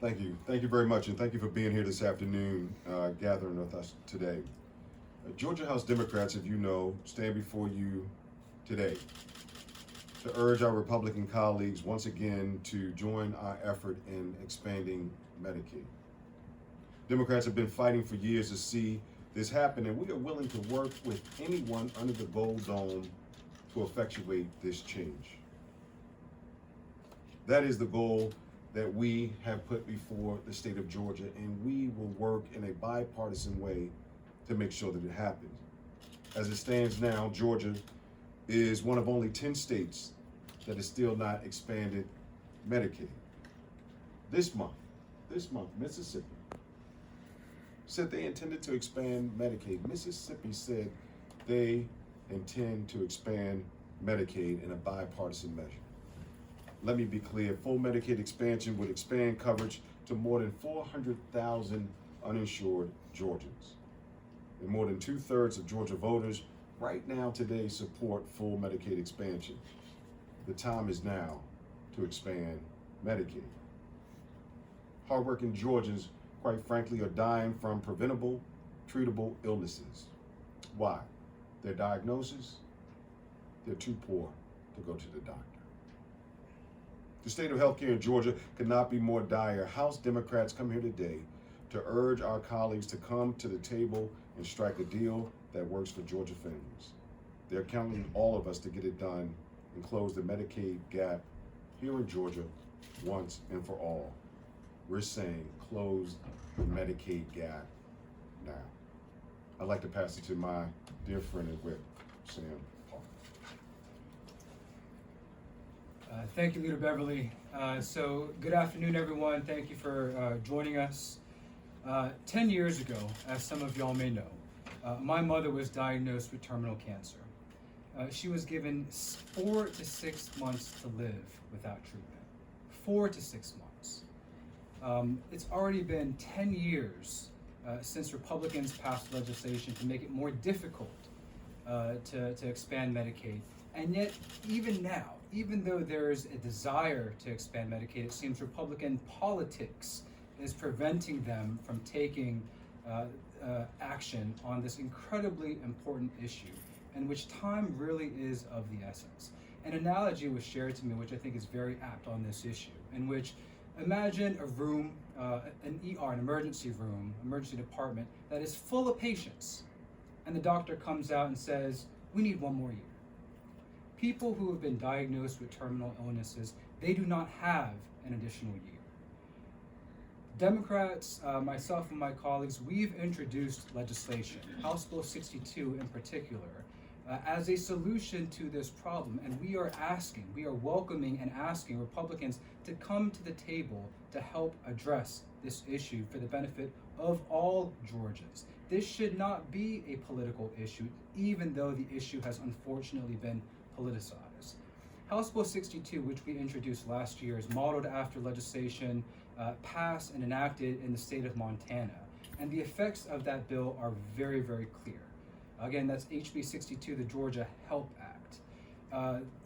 Thank you. Thank you very much, and thank you for being here this afternoon, gathering with us today. Georgia House Democrats, if you know, stand before you today to urge our Republican colleagues once again to join our effort in expanding Medicaid. Democrats have been fighting for years to see this happen, and we are willing to work with anyone under the gold dome to effectuate this change. That is the goal that we have put before the state of Georgia, and we will work in a bipartisan way to make sure that it happens. As it stands now, Georgia is one of only 10 states that has still not expanded Medicaid. This month, Mississippi said they intended to expand Medicaid. Mississippi said they intend to expand Medicaid in a bipartisan measure. Let me be clear, full Medicaid expansion would expand coverage to more than 400,000 uninsured Georgians. And more than 2/3 of Georgia voters right now today support full Medicaid expansion. The time is now to expand Medicaid. Hardworking Georgians, quite frankly, are dying from preventable, treatable illnesses. Why? Their diagnosis? They're too poor to go to the doctor. The state of healthcare in Georgia could not be more dire. House Democrats come here today to urge our colleagues to come to the table and strike a deal that works for Georgia families. They're counting on all of us to get it done and close the Medicaid gap here in Georgia once and for all. We're saying close the Medicaid gap now. I'd like to pass it to my dear friend and whip, Sam Parker. Thank you, Leader Beverly. So good afternoon, everyone. Thank you for joining us. 10 years ago, as some of y'all may know, my mother was diagnosed with terminal cancer. She was given 4 to 6 months to live without treatment. 4 to 6 months. It's already been 10 years since Republicans passed legislation to make it more difficult to expand Medicaid. And yet, even now, even though there's a desire to expand Medicaid, it seems Republican politics is preventing them from taking action on this incredibly important issue, in which time really is of the essence. An analogy was shared to me, which I think is very apt on this issue, in which imagine a room, an ER, an emergency room, emergency department, that is full of patients, and the doctor comes out and says, we need 1 more year. People who have been diagnosed with terminal illnesses, they do not have an additional year. Democrats, myself and my colleagues, we've introduced legislation, House Bill 62 in particular, as a solution to this problem. And we are welcoming and asking Republicans to come to the table to help address this issue for the benefit of all Georgians. This should not be a political issue, even though the issue has unfortunately been politicized. House Bill 62, which we introduced last year, is modeled after legislation passed and enacted in the state of Montana. And the effects of that bill are very, very clear. Again, that's HB 62, the Georgia HELP Act.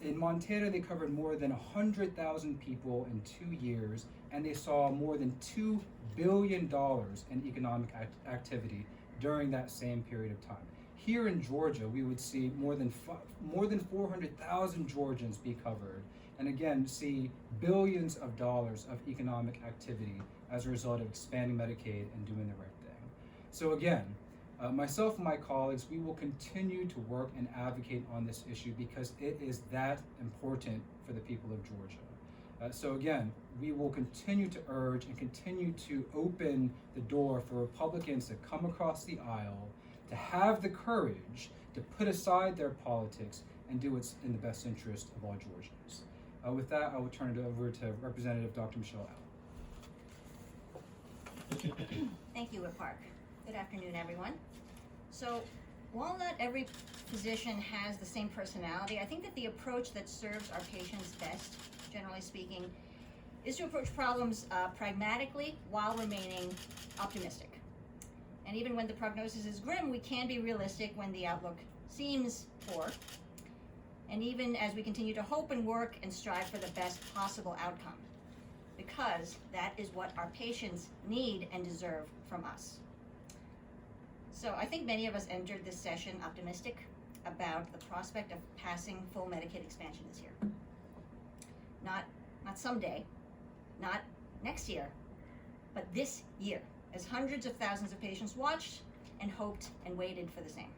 In Montana, they covered more than 100,000 people in 2 years, and they saw more than $2 billion in economic activity during that same period of time. Here in Georgia, we would see more than 400,000 Georgians be covered, and again, see billions of dollars of economic activity as a result of expanding Medicaid and doing the right thing. So again, myself and my colleagues, we will continue to work and advocate on this issue because it is that important for the people of Georgia. So again, we will continue to urge and continue to open the door for Republicans to come across the aisle, to have the courage to put aside their politics and do what's in the best interest of all Georgians. With that, I will turn it over to Representative Dr. Michelle Allen. Thank you, Whip Park. Good afternoon, everyone. So, while not every physician has the same personality, I think that the approach that serves our patients best, generally speaking, is to approach problems pragmatically while remaining optimistic. And even when the prognosis is grim, we can be realistic when the outlook seems poor. And even as we continue to hope and work and strive for the best possible outcome. because that is what our patients need and deserve from us. So I think many of us entered this session optimistic about the prospect of passing full Medicaid expansion this year. Not someday, not next year, but this year, as hundreds of thousands of patients watched and hoped and waited for the same.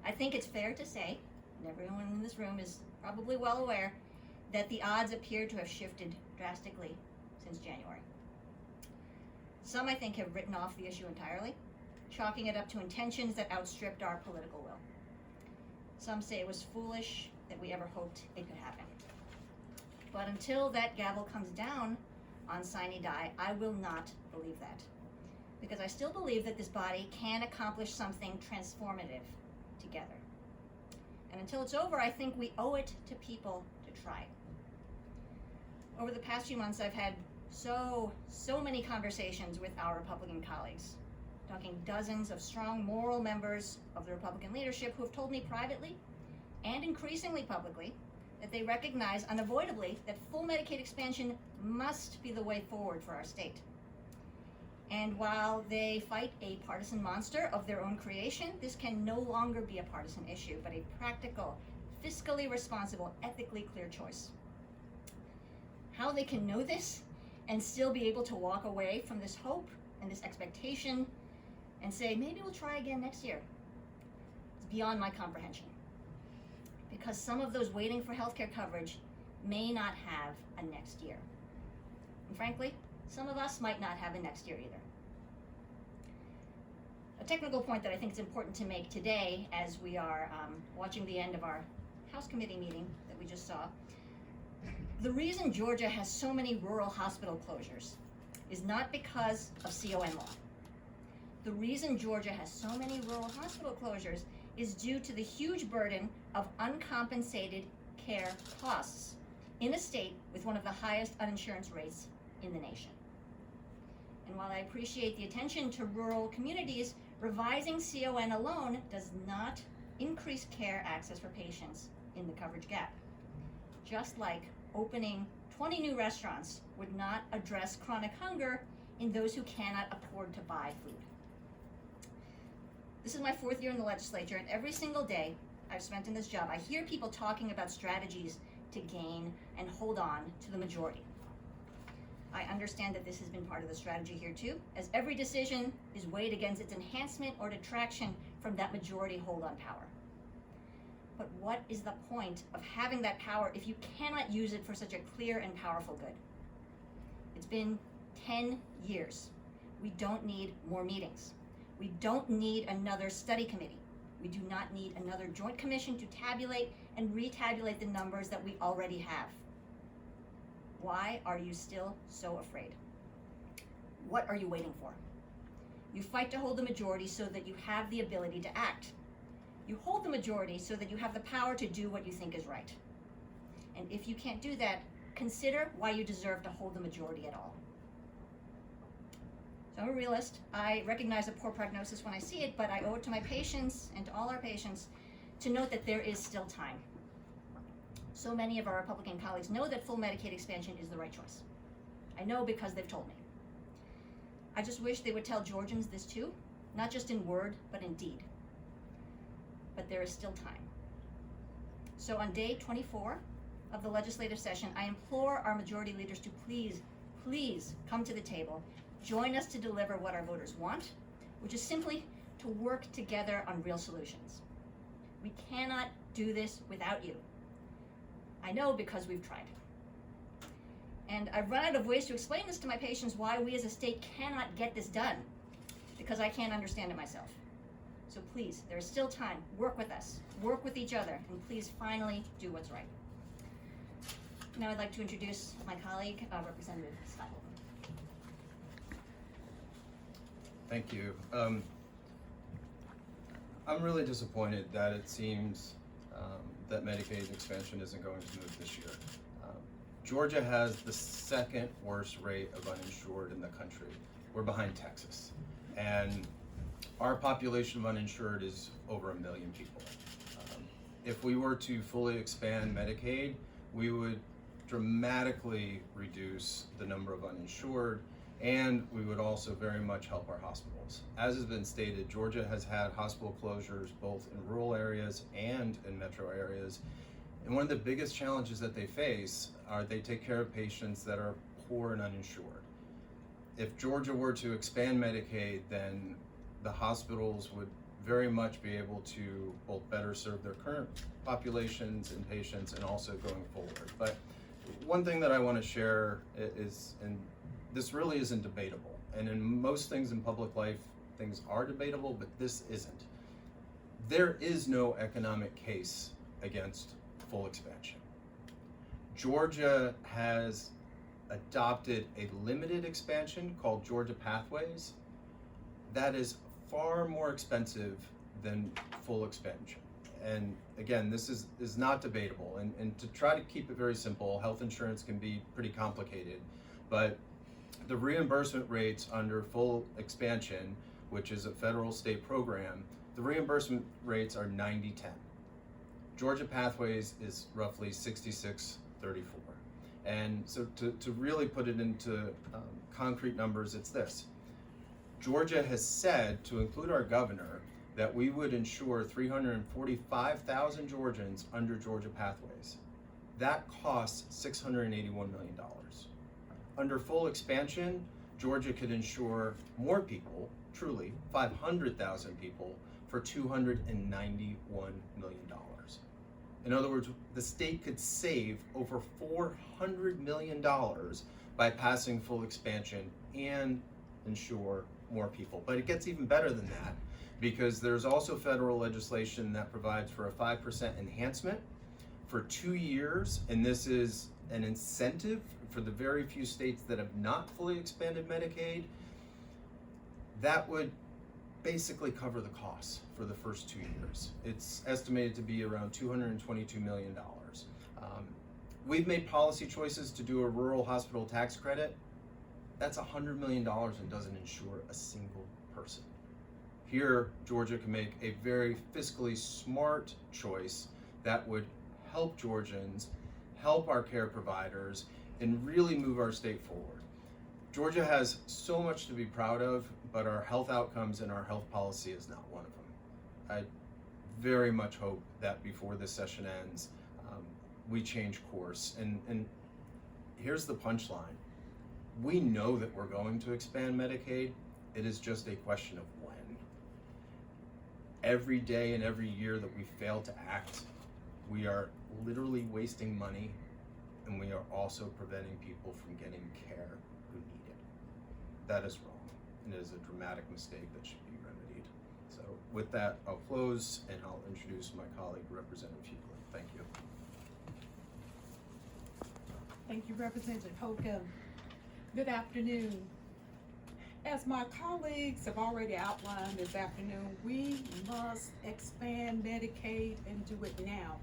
I think it's fair to say, and everyone in this room is probably well aware, that the odds appear to have shifted drastically since January. Some, I think, have written off the issue entirely, chalking it up to intentions that outstripped our political will. Some say it was foolish that we ever hoped it could happen. But until that gavel comes down on sine die, I will not believe that. Because I still believe that this body can accomplish something transformative together. And until it's over, I think we owe it to people to try. Over the past few months, I've had so many conversations with our Republican colleagues, talking dozens of strong moral members of the Republican leadership who have told me privately and increasingly publicly that they recognize unavoidably that full Medicaid expansion must be the way forward for our state. And while they fight a partisan monster of their own creation, this can no longer be a partisan issue, but a practical, fiscally responsible, ethically clear choice. How they can know this and still be able to walk away from this hope and this expectation and say, maybe we'll try again next year, it's beyond my comprehension. Because some of those waiting for healthcare coverage may not have a next year. And frankly, some of us might not have a next year either. A technical point that I think is important to make today as we are watching the end of our House Committee meeting that we just saw, the reason Georgia has so many rural hospital closures is not because of CON law. The reason Georgia has so many rural hospital closures is due to the huge burden of uncompensated care costs in a state with one of the highest uninsurance rates in the nation. And while I appreciate the attention to rural communities, revising CON alone does not increase care access for patients in the coverage gap. Just like opening 20 new restaurants would not address chronic hunger in those who cannot afford to buy food. This is my 4th year in the legislature, and every single day I've spent in this job, I hear people talking about strategies to gain and hold on to the majority. I understand that this has been part of the strategy here too, as every decision is weighed against its enhancement or detraction from that majority hold on power. But what is the point of having that power if you cannot use it for such a clear and powerful good? It's been 10 years. We don't need more meetings. We don't need another study committee. We do not need another joint commission to tabulate and retabulate the numbers that we already have. Why are you still so afraid? What are you waiting for? You fight to hold the majority so that you have the ability to act. You hold the majority so that you have the power to do what you think is right. And if you can't do that, consider why you deserve to hold the majority at all. So I'm a realist. I recognize a poor prognosis when I see it, but I owe it to my patients and to all our patients to note that there is still time. So many of our Republican colleagues know that full Medicaid expansion is the right choice. I know because they've told me. I just wish they would tell Georgians this too, not just in word, but in deed. But there is still time. So on day 24 of the legislative session, I implore our majority leaders to please come to the table, join us to deliver what our voters want, which is simply to work together on real solutions. We cannot do this without you. I know because we've tried. And I've run out of ways to explain this to my patients why we as a state cannot get this done, because I can't understand it myself. So please, there is still time. Work with us, work with each other, and please finally do what's right. Now I'd like to introduce my colleague, Representative Scott Holton. Thank you. I'm really disappointed that it seems that Medicaid expansion isn't going to move this year. Georgia has the 2nd worst rate of uninsured in the country. We're behind Texas. And our population of uninsured is over 1 million people. If we were to fully expand Medicaid, we would dramatically reduce the number of uninsured, and we would also very much help our hospitals. As has been stated, Georgia has had hospital closures both in rural areas and in metro areas. And one of the biggest challenges that they face are they take care of patients that are poor and uninsured. If Georgia were to expand Medicaid, then the hospitals would very much be able to both better serve their current populations and patients and also going forward. But one thing that I want to share is, and this really isn't debatable, and in most things in public life, things are debatable, but this isn't. There is no economic case against full expansion. Georgia has adopted a limited expansion called Georgia Pathways that is far more expensive than full expansion. And again, this is not debatable. And to try to keep it very simple, health insurance can be pretty complicated, but the reimbursement rates under full expansion, which is a federal state program, the reimbursement rates are 90-10. Georgia Pathways is roughly 66-34. And so to really put it into concrete numbers, it's this. Georgia has said, to include our governor, that we would insure 345,000 Georgians under Georgia Pathways. That costs $681 million. Under full expansion, Georgia could insure more people, truly 500,000 people, for $291 million. In other words, the state could save over $400 million by passing full expansion and insure more people. But it gets even better than that, because there's also federal legislation that provides for a 5% enhancement for 2 years, and this is an incentive for the very few states that have not fully expanded Medicaid. That would basically cover the costs for the first 2 years. It's estimated to be around $222 million. We've made policy choices to do a rural hospital tax credit. That's $100 million and doesn't insure a single person. Here, Georgia can make a very fiscally smart choice that would help Georgians, help our care providers, and really move our state forward. Georgia has so much to be proud of, but our health outcomes and our health policy is not one of them. I very much hope that before this session ends, we change course. And here's the punchline. We know that we're going to expand Medicaid. It is just a question of when. Every day and every year that we fail to act, we are literally wasting money, and we are also preventing people from getting care who need it. That is wrong, and it is a dramatic mistake that should be remedied. So with that, I'll close, and I'll introduce my colleague, Representative Hughley. Thank you. Thank you, Representative Holcomb. Good afternoon. As my colleagues have already outlined this afternoon, we must expand Medicaid and do it now.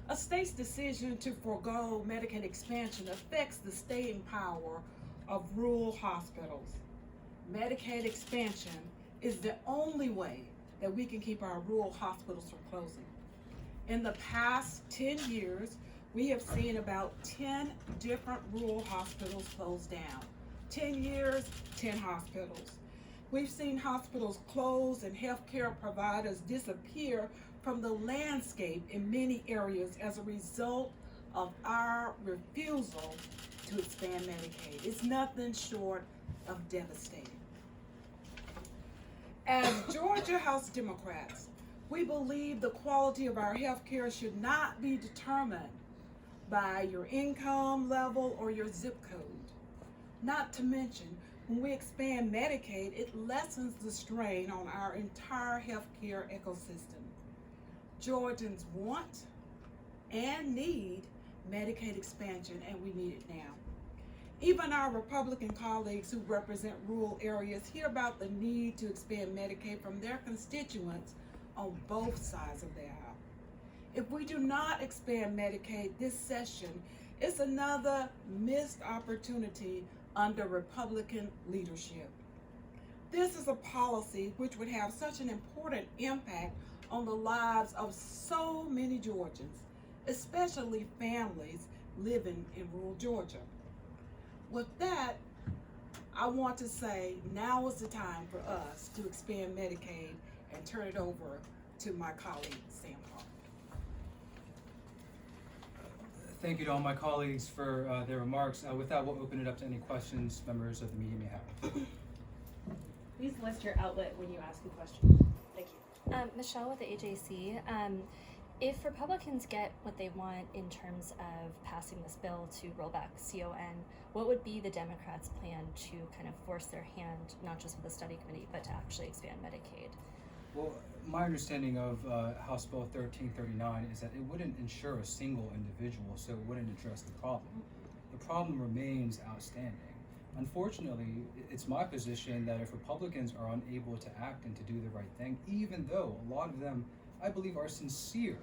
A state's decision to forego Medicaid expansion affects the staying power of rural hospitals. Medicaid expansion is the only way that we can keep our rural hospitals from closing. In the past 10 years, we have seen about 10 different rural hospitals close down. 10 years, 10 hospitals. We've seen hospitals close and healthcare providers disappear from the landscape in many areas as a result of our refusal to expand Medicaid. It's nothing short of devastating. As Georgia House Democrats, we believe the quality of our healthcare should not be determined by your income level or your zip code. Not to mention, when we expand Medicaid, it lessens the strain on our entire healthcare ecosystem. Georgians want and need Medicaid expansion, and we need it now. Even our Republican colleagues who represent rural areas hear about the need to expand Medicaid from their constituents on both sides of the aisle. If we do not expand Medicaid this session, it's another missed opportunity under Republican leadership. This is a policy which would have such an important impact on the lives of so many Georgians, especially families living in rural Georgia. With that, I want to say now is the time for us to expand Medicaid and turn it over to my colleague, Sam Park. Thank you to all my colleagues for their remarks. With that, we'll open it up to any questions members of the media may have. Please list your outlet when you ask a question. Thank you. Michelle with the AJC. If Republicans get what they want in terms of passing this bill to roll back CON, what would be the Democrats' plan to kind of force their hand, not just with the study committee, but to actually expand Medicaid? Well, my understanding of House Bill 1339 is that it wouldn't insure a single individual, so it wouldn't address the problem. The problem remains outstanding. Unfortunately, it's my position that if Republicans are unable to act and to do the right thing, even though a lot of them, I believe, are sincere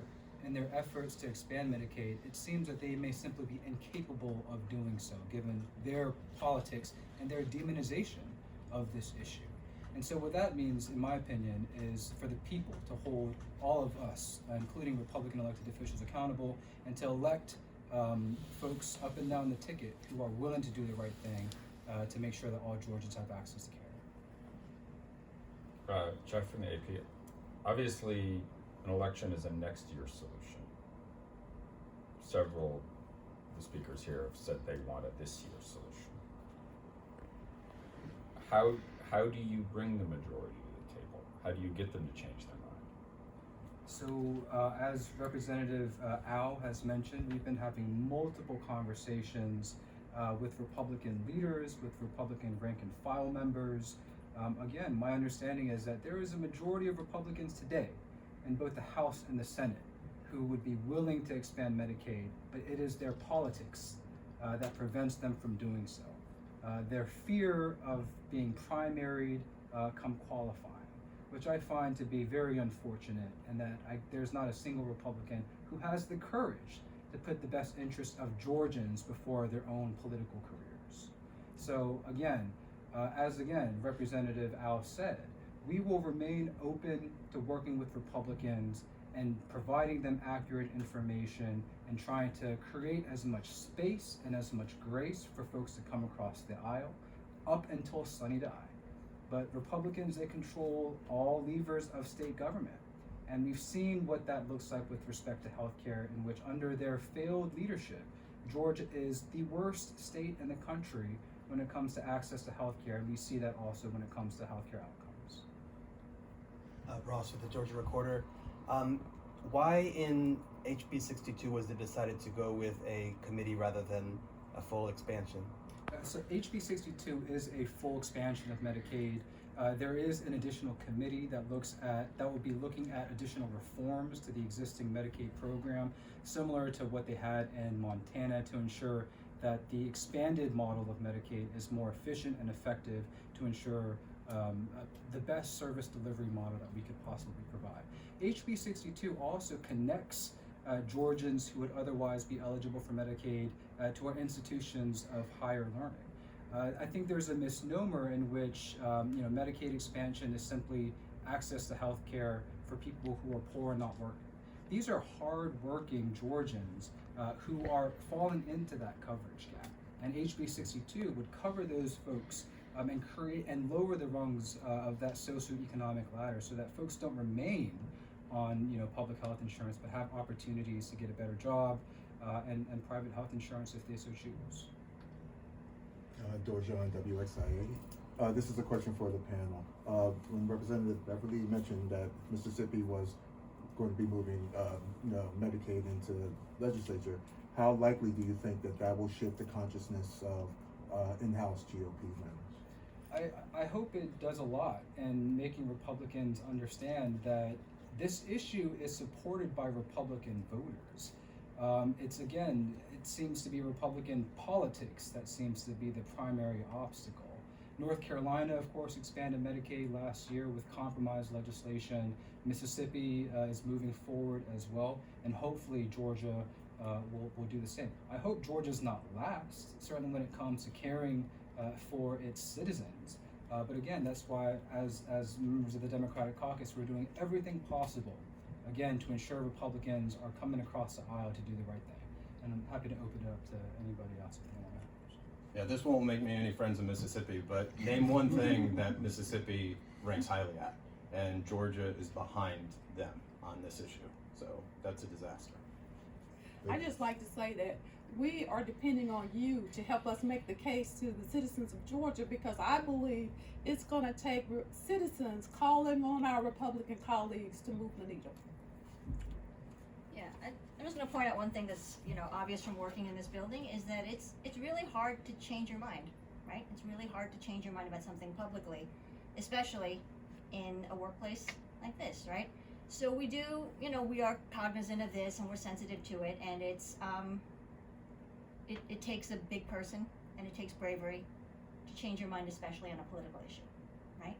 in their efforts to expand Medicaid, it seems that they may simply be incapable of doing so, given their politics and their demonization of this issue. And so what that means, in my opinion, is for the people to hold all of us, including Republican elected officials, accountable, and to elect folks up and down the ticket who are willing to do the right thing to make sure that all Georgians have access to care. Jeff from the AP. Obviously, an election is a next year solution. Several of the speakers here have said they want a this year solution. How do you bring the majority to the table? How do you get them to change their mind? So, as Representative Al has mentioned, we've been having multiple conversations with Republican leaders, with Republican rank and file members. Again, my understanding is that there is a majority of Republicans today in both the House and the Senate who would be willing to expand Medicaid, but it is their politics that prevents them from doing so. Their fear of being primaried come qualifying, which I find to be very unfortunate, and that there's not a single Republican who has the courage to put the best interest of Georgians before their own political careers. So again, as Representative Al said, we will remain open to working with Republicans and providing them accurate information and trying to create as much space and as much grace for folks to come across the aisle up until Sunny Die. But Republicans, they control all levers of state government. And we've seen what that looks like with respect to healthcare, in which under their failed leadership, Georgia is the worst state in the country when it comes to access to healthcare. And we see that also when it comes to healthcare outcomes. Ross with the Georgia Recorder. Why in HB 62 was it decided to go with a committee rather than a full expansion? So HB 62 is a full expansion of Medicaid. There is an additional committee that will be looking at additional reforms to the existing Medicaid program, similar to what they had in Montana, to ensure that the expanded model of Medicaid is more efficient and effective to ensure the best service delivery model that we could possibly provide. HB 62 also connects Georgians who would otherwise be eligible for Medicaid to our institutions of higher learning. I think there's a misnomer in which Medicaid expansion is simply access to health care for people who are poor and not working. These are hard-working Georgians who are falling into that coverage gap. And HB 62 would cover those folks and create and lower the rungs of that socioeconomic ladder so that folks don't remain on public health insurance but have opportunities to get a better job and private health insurance if they so choose. Georgia WXIA. This is a question for the panel. When Representative Beverly mentioned that Mississippi was going to be moving Medicaid into the legislature, how likely do you think that will shift the consciousness of in-house GOP members? I hope it does a lot in making Republicans understand that this issue is supported by Republican voters. It seems to be Republican politics that seems to be the primary obstacle. North Carolina, of course, expanded Medicaid last year with compromise legislation. Mississippi is moving forward as well, and hopefully Georgia will do the same. I hope Georgia's not last, certainly when it comes to caring for its citizens. But again, that's why as members of the Democratic caucus, we're doing everything possible, again, to ensure Republicans are coming across the aisle to do the right thing. and I'm happy to open it up to anybody else if they want to. Yeah, this won't make me any friends in Mississippi, but name one thing that Mississippi ranks highly at, and Georgia is behind them on this issue. So that's a disaster. I just like to say that we are depending on you to help us make the case to the citizens of Georgia, because I believe it's going to take citizens calling on our Republican colleagues to move the needle. Yeah, I'm just gonna point out one thing that's, you know, obvious from working in this building is that it's really hard to change your mind, right? It's really hard to change your mind about something publicly, especially in a workplace like this, right? So we do, you know, we are cognizant of this and we're sensitive to it, and it's it takes a big person and it takes bravery to change your mind, especially on a political issue, right?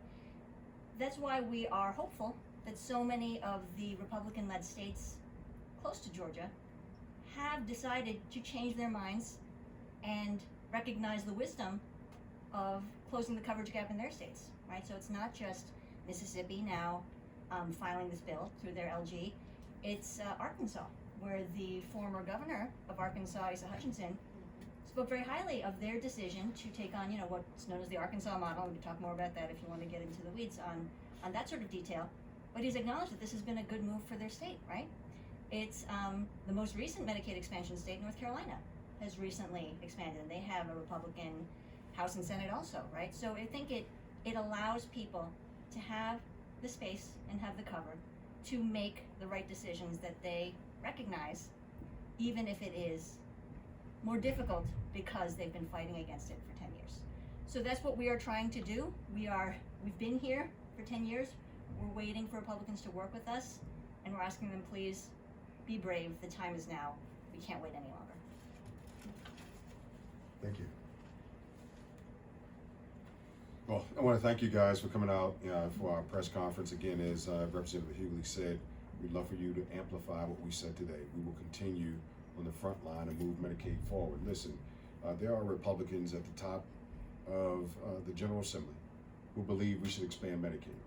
That's why we are hopeful that so many of the Republican-led states close to Georgia have decided to change their minds and recognize the wisdom of closing the coverage gap in their states, right? So it's not just Mississippi now filing this bill through their LG. It's Arkansas, where the former governor of Arkansas, Asa Hutchinson, spoke very highly of their decision to take on, you know, what's known as the Arkansas model. We can talk more about that if you want to get into the weeds on that sort of detail. But he's acknowledged that this has been a good move for their state, right? It's the most recent Medicaid expansion state, North Carolina, has recently expanded, and they have a Republican House and Senate also, right? So I think it allows people to have the space and have the cover to make the right decisions that they recognize, even if it is more difficult because they've been fighting against it for 10 years. So that's what we are trying to do. We've been here for 10 years. We're waiting for Republicans to work with us, and we're asking them, please be brave. The time is now. We can't wait any longer. Thank you. Well, I want to thank you guys for coming out for our press conference. Again, as Representative Hughley said, we'd love for you to amplify what we said today. We will continue on the front line and move Medicaid forward. Listen, there are Republicans at the top of the General Assembly who believe we should expand Medicaid.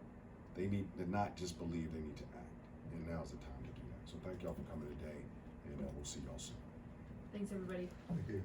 They need to not just believe, they need to act. And now's the time to do that. So thank y'all for coming today, and we'll see y'all soon. Thanks, everybody. Thank you.